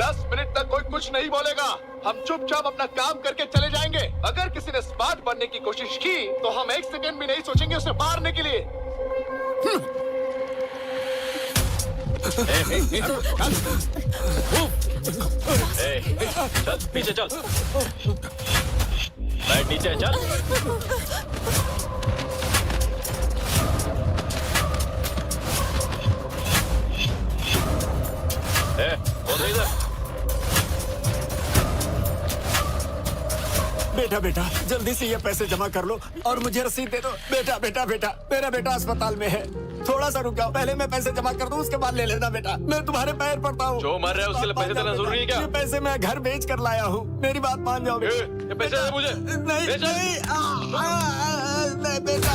10 minute तक कोई कुछ नहीं बोलेगा। हम चुपचाप अपना काम करके चले जाएंगे। अगर किसी ने स्मार्ट बनने की कोशिश की तो हम 1 सेकंड भी नहीं सोचेंगे उसे मारने के लिए। चल पीछे चल, बैठ नीचे चल। बोल इधर। बेटा बेटा जल्दी से ये पैसे जमा कर लो और मुझे रसीद दे दो। बेटा बेटा बेटा मेरा बेटा अस्पताल में है, थोड़ा सा रुक जाओ, पहले मैं पैसे जमा कर दूं, उसके बाद ले लेना बेटा। मैं तुम्हारे पैर पड़ता हूँ। जो मर रहा है उसके लिए पैसे देना जरूरी है क्या? ये पैसे मैं घर बेच कर लाया हूँ, मेरी बात मान जाओ। ये पैसे दे मुझे। नहीं नहीं बेटा।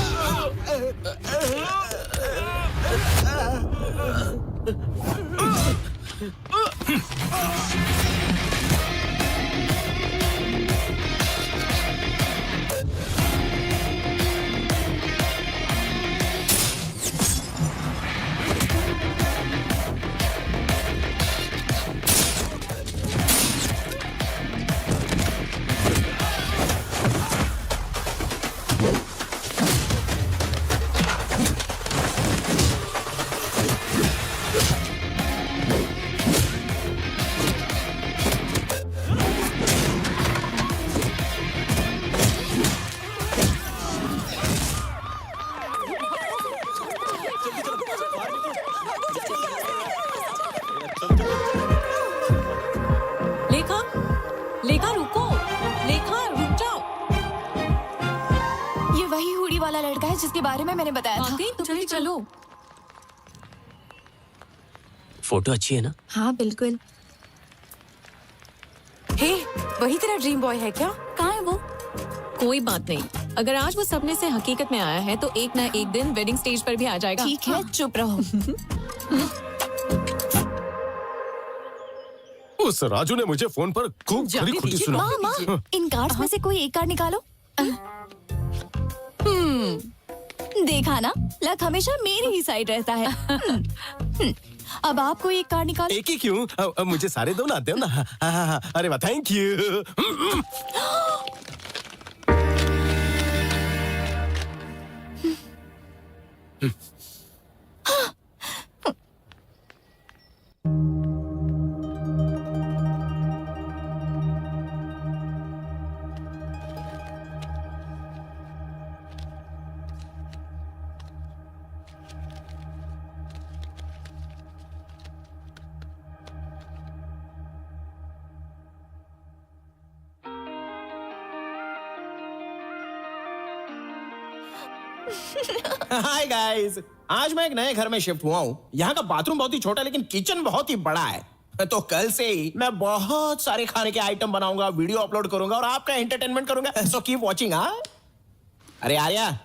लेखा, लेखा रुको, लेखा रुक जाओ। ये वही हुडी वाला लड़का है जिसके बारे में मैंने बताया था। तो चलिए चलो। फोटो अच्छी है ना? हाँ बिल्कुल। हे, वही तेरा ड्रीम बॉय है क्या? कहाँ है वो? कोई बात नहीं, अगर आज वो सपने से हकीकत में आया है तो एक ना एक दिन वेडिंग स्टेज पर भी आ जाएगा। ठीक है, चुप रहो। उस राजू ने मुझे फोन पर खूब जाने खरी खोटी दीजिए। सुना। माँ, इन कार्ड्स में से कोई एक कार्ड निकालो। देखा ना, लक हमेशा मेरी ही साइड रहता है। अब आप कोई एक कार्ड निकालो। एक ही क्यों? मुझे सारे दो ना, दो ना। हाँ, अरे वाह, थैंक यू। हाय गाइस, आज मैं एक नए घर में शिफ्ट हुआ हूँ। यहाँ का बाथरूम बहुत ही छोटा लेकिन किचन बहुत ही बड़ा है। तो कल से ही मैं बहुत सारे खाने के आइटम बनाऊंगा, वीडियो अपलोड करूंगा और आपका एंटरटेनमेंट करूंगा। So keep watching. हाँ, अरे आर्या,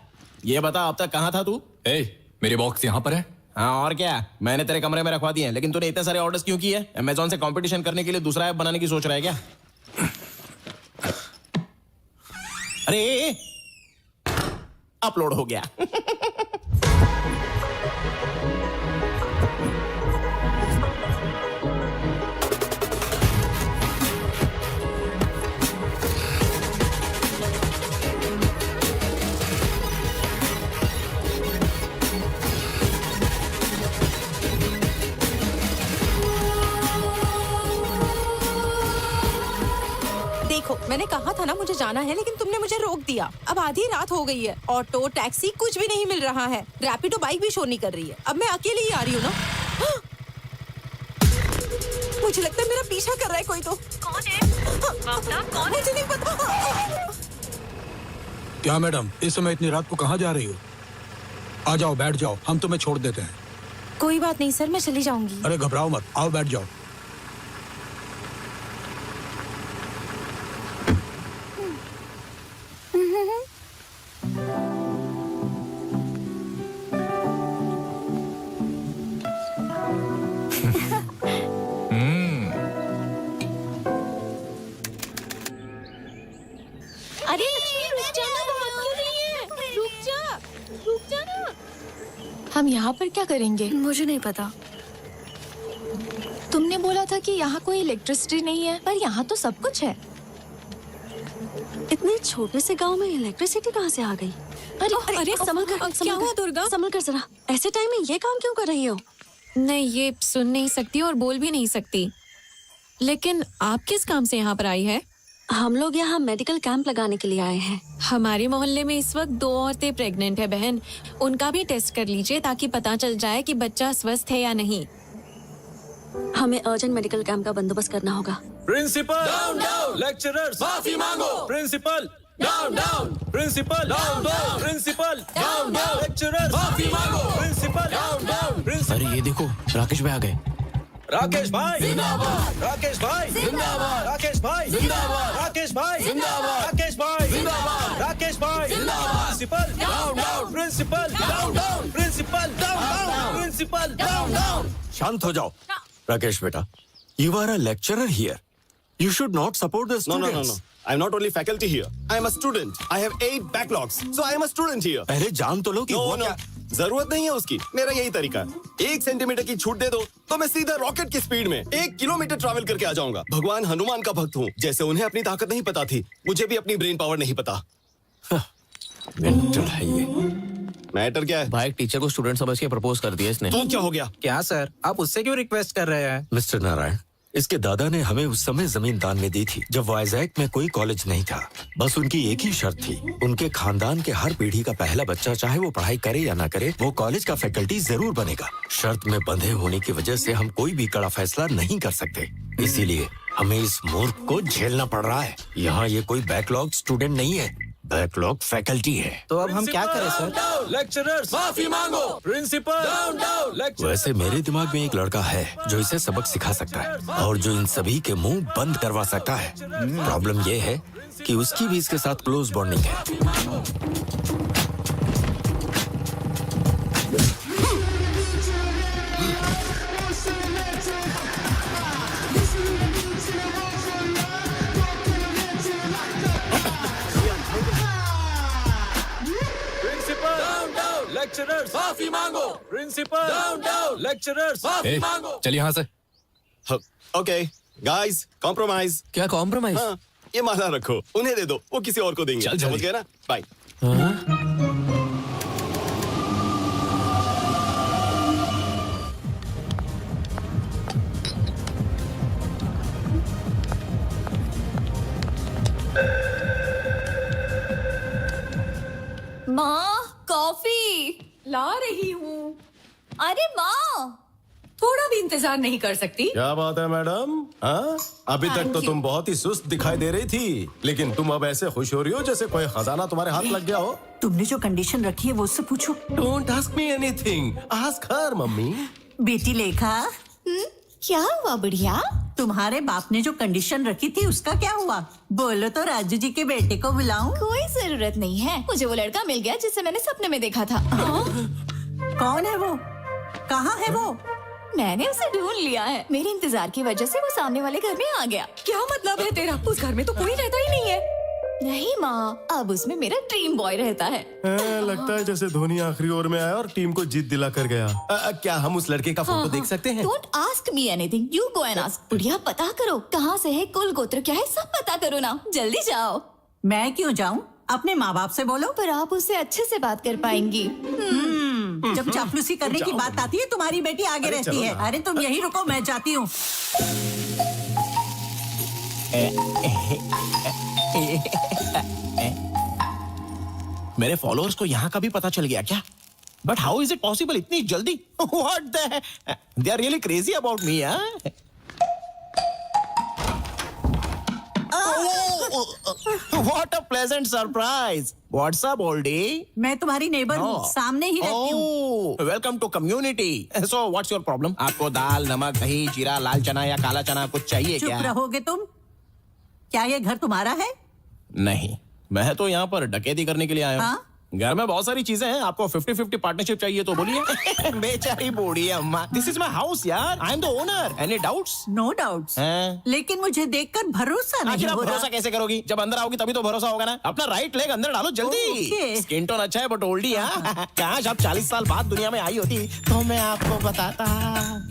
ये बता अब तक कहाँ था तू? मेरे बॉक्स यहाँ पर है। हाँ और क्या, मैंने तेरे कमरे में रखवा दिए हैं, लेकिन तूने इतने सारे ऑर्डर्स क्यों किए? अमेज़न से कंपटीशन करने के लिए दूसरा ऐप बनाने की सोच रहा है क्या? अरे अपलोड हो गया। देखो, मैंने कहा था ना मुझे जाना है, लेकिन तुमने मुझे रोक दिया। अब आधी रात हो गई है, ऑटो टैक्सी कुछ भी नहीं मिल रहा है, रैपिडो बाइक भी शो नहीं कर रही है। अब मैं अकेली ही आ रही हूँ ना। मुझे लगता है मेरा पीछा कर रहा है कोई। तो कौन है? कौन है? मुझे नहीं पता। क्या मैडम, इस समय इतनी रात को कहाँ जा रही हो? आ जाओ, बैठ जाओ, हम तुम्हें छोड़ देते हैं। कोई बात नहीं सर, मैं चली जाऊंगी। अरे घबराओ मत, आओ बैठ जाओ। हम यहाँ पर क्या करेंगे? मुझे नहीं पता। तुमने बोला था कि यहाँ कोई इलेक्ट्रिसिटी नहीं है, पर यहाँ तो सब कुछ है। इतने छोटे से गांव में इलेक्ट्रिसिटी कहाँ से आ गई? अरे संभल कर, क्या हुआ दुर्गा? संभल कर जरा। ऐसे टाइम में ये काम क्यों कर रही हो? नहीं, ये सुन नहीं सकती और बोल भी नहीं सकती। लेकिन आप किस काम से यहाँ पर आई है? हम लोग यहाँ मेडिकल कैंप लगाने के लिए आए हैं। हमारे मोहल्ले में इस वक्त 2 औरतें प्रेग्नेंट है बहन। उनका भी टेस्ट कर लीजिए ताकि पता चल जाए कि बच्चा स्वस्थ है या नहीं। हमें अर्जेंट मेडिकल कैंप का बंदोबस्त करना होगा। प्रिंसिपल डाउन डाउन, लेक्चरर्स माफी मांगो। Principal down down, principal down down, principal down down, lecturers माफी मांगो। प्रिंसिपल डाउन डाउन, अरे ये देखो, राकेश भाई आ गए। राकेश भाई जिंदाबाद, राकेश भाई जिंदाबाद, राकेश भाई जिंदाबाद, राकेश भाई जिंदाबाद, राकेश भाई जिंदाबाद, राकेश भाई जिंदाबाद। Principal down down, principal down down, principal down down, principal down down. शांत हो जाओ राकेश बेटा, you are a lecturer here. You should not support the students. No. I'm not only faculty here. I am a student. I have 8 backlogs. So I am a student here. पहले जान तो लो कि वो No. क्या। जरूरत नहीं है उसकी। मेरा यही तरीका है। 1 सेंटीमीटर की छूट दे दो तो मैं सीधा रॉकेट की स्पीड में 1 किलोमीटर ट्रैवल करके आ जाऊंगा। भगवान हनुमान का भक्त हूँ। जैसे उन्हें अपनी ताकत नहीं पता थी, मुझे भी अपनी ब्रेन पावर नहीं पता। मेंटल है ये। मैटर क्या है? भाई एक टीचर को स्टूडेंट समझ के प्रपोज कर दिया इसने। तो क्या हो गया? क्या सर, आप उससे क्यों रिक्वेस्ट कर रहे हैं? मिस्टर नारायण, इसके दादा ने हमें उस समय जमीन दान में दी थी जब वाइजैक में कोई कॉलेज नहीं था। बस उनकी एक ही शर्त थी, उनके खानदान के हर पीढ़ी का पहला बच्चा, चाहे वो पढ़ाई करे या ना करे, वो कॉलेज का फैकल्टी जरूर बनेगा। शर्त में बंधे होने की वजह से हम कोई भी कड़ा फैसला नहीं कर सकते, इसीलिए हमें इस मूर्ख को झेलना पड़ रहा है। यहाँ ये कोई बैकलॉग स्टूडेंट नहीं है, बैकलॉग फैकल्टी है। तो अब हम क्या करें सर? लेक्चरर्स माफी मांगो। Principal down down, lecturers. वैसे मेरे दिमाग में एक लड़का है जो इसे सबक सिखा सकता है और जो इन सभी के मुंह बंद करवा सकता है। प्रॉब्लम ये है कि उसकी भी इसके साथ क्लोज बॉन्डिंग है। प्रिंसिपल डाउन डाउन, लेक्चरर्स माफी मांगो। प्रिंसिपल डाउन डाउन, लेक्चरर्स माफी मांगो। चल यहाँ से। Okay guys, compromise. क्या कॉम्प्रोमाइज? हाँ, ये माला रखो, उन्हें दे दो, वो किसी और को देंगे। चल, समझ गए ना? बाय। माँ, कॉफी ला रही हूँ। अरे माँ, थोड़ा भी इंतजार नहीं कर सकती? क्या बात है मैडम? हाँ, अभी तक तो तुम बहुत ही सुस्त दिखाई दे रही थी, लेकिन तुम अब ऐसे खुश हो रही हो जैसे कोई खजाना तुम्हारे हाथ लग गया हो। तुमने जो कंडीशन रखी है वो उससे पूछो। Don't ask me anything, ask her mummy. बेटी लेखा, क्या हुआ बढ़िया? तुम्हारे बाप ने जो कंडीशन रखी थी उसका क्या हुआ? बोलो तो राजू जी के बेटे को बुलाऊं? कोई जरूरत नहीं है, मुझे वो लड़का मिल गया जिसे मैंने सपने में देखा था। कौन है वो? कहाँ है वो? मैंने उसे ढूंढ लिया है। मेरे इंतजार की वजह से वो सामने वाले घर में आ गया। क्या मतलब है तेरा? उस घर में तो कोई रहता ही नहीं है। नहीं माँ, अब उसमें मेरा ड्रीम बॉय रहता है। लगता है जैसे धोनी आखिरी ओवर में आया और टीम को जीत दिला कर गया। क्या हम उस लड़के का फोटो देख सकते हैं? Don't ask me anything, you go and ask. बुढ़िया, पता करो कहाँ से है, कुल गोत्र क्या है, सब पता करो ना, जल्दी जाओ। मैं क्यों जाऊं? अपने माँ बाप से बोलो। पर आप उससे अच्छे से बात कर पाएंगी। जब चापलूसी करने की बात आती है तुम्हारी बेटी आगे रहती है। अरे तुम यही रुको, मैं जाती हूँ। मेरे फॉलोअर्स को यहाँ का भी पता चल गया क्या? But how is it possible इतनी जल्दी? What the, they are really crazy about me. What a pleasant surprise! What's up, oldie? मैं तुम्हारी नेबर हूँ, सामने ही रहती हूँ। Welcome to community. So what's your problem? आपको दाल, नमक, दही, जीरा, लाल चना या काला चना कुछ चाहिए चुप क्या? रहोगे तुम? क्या ये घर तुम्हारा है? नहीं, मैं तो यहाँ पर डकैती करने के लिए आया हूँ। हाँ? घर में बहुत सारी चीजें हैं, आपको 50-50 पार्टनरशिप चाहिए तो बोलिए। बेचारी बूढ़ी अम्मा, दिस इज माय हाउस यार, I am the owner. Any doubts? No doubts, हैं? लेकिन मुझे देखकर भरोसा नहीं आखिर आप हो रहा। भरोसा कैसे करोगी? जब अंदर आओगी तभी तो भरोसा होगा ना। अपना राइट लेग अंदर डालो जल्दी। Okay. स्किन टोन अच्छा है बट ओल्डी है। काश आप 40 साल बाद दुनिया में आई होती तो मैं आपको बताता।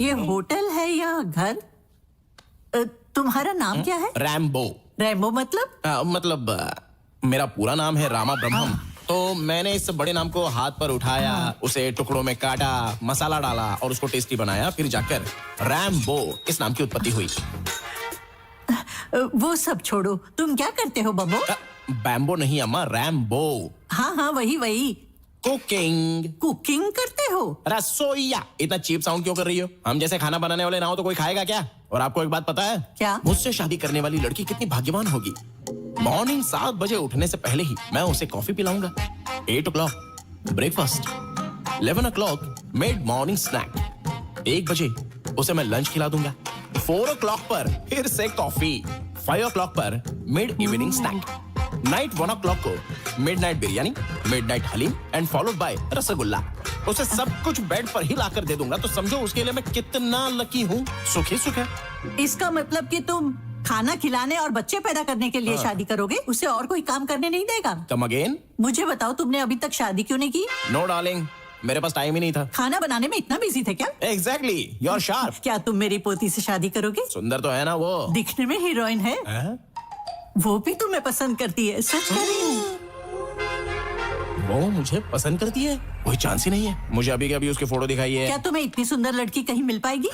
ये होटल है या घर? तुम्हारा नाम क्या है? रैम्बो। रैम्बो मतलब? मेरा पूरा नाम है रामा ब्रह्मम। तो मैंने इस बड़े नाम को हाथ पर उठाया, उसे टुकड़ों में काटा, मसाला डाला और उसको टेस्टी बनाया, फिर जाकर रैम्बो इस नाम की उत्पत्ति हुई। वो सब छोड़ो, तुम क्या करते हो बब्बो? बैम्बो नहीं अम्मा, रैम्बो। हाँ हाँ वही। कुकिंग। कुकिंग करते हो? रसोईया। इतना चीप साउंड क्यों कर रही हो? हम जैसे खाना बनाने वाले ना हो तो कोई खाएगा क्या? और आपको एक बात पता है? क्या? मुझसे शादी करने वाली लड़की कितनी भाग्यवान होगी। मॉर्निंग 7 बजे उठने से पहले ही मैं उसे कॉफी पिलाऊंगा। 8 o'clock breakfast, 11 o'clock mid morning snack, 1 बजे उसे मैं लंच खिला दूंगा, 4 o'clock पर फिर से कॉफी, 5 o'clock पर mid evening snack, night 1 o'clock को midnight biryani, midnight haleem and followed by rasgulla. उसे सब कुछ बेड पर ही लाकर दे दूंगा, तो समझो उसके लिए मैं कितना लकी हूँ। सुख ही सुख है। इसका मतलब कि तुम खाना खिलाने और बच्चे पैदा करने के लिए शादी करोगे, उसे और कोई काम करने नहीं देगा? Come again? मुझे बताओ, तुमने अभी तक शादी क्यों नहीं की? नो डार्लिंग, मेरे पास टाइम ही नहीं था। खाना बनाने में इतना बिजी थे क्या? Exactly, you are sharp. क्या तुम मेरी पोती से शादी करोगे? सुंदर तो है ना वो। दिखने में हीरोइन है। वो भी तुम्हें पसंद करती है, सच कह रही हूँ। वो मुझे पसंद करती है? कोई चांस ही नहीं है। मुझे अभी के अभी उसकी फोटो दिखाई है। क्या तुम्हें इतनी सुंदर लड़की कहीं मिल पाएगी?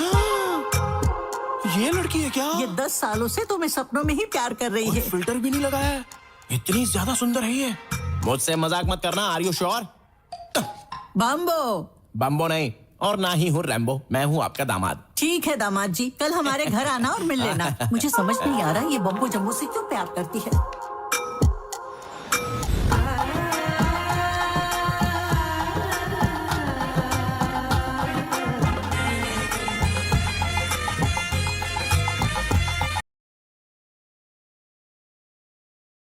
ये लड़की है क्या? ये 10 सालों से तुम्हें सपनों में ही प्यार कर रही है। फिल्टर भी नहीं लगाया है। इतनी ज्यादा सुंदर है ये। मुझसे मजाक मत करना। Are you sure? बम्बो। बम्बो नहीं, और ना ही हूँ रैम्बो। मैं हूँ आपका दामाद। ठीक है दामाद जी, कल हमारे घर आना और मिल लेना। मुझे समझ नहीं आ रहा ये बम्बो जम्बो से क्यों प्यार करती है।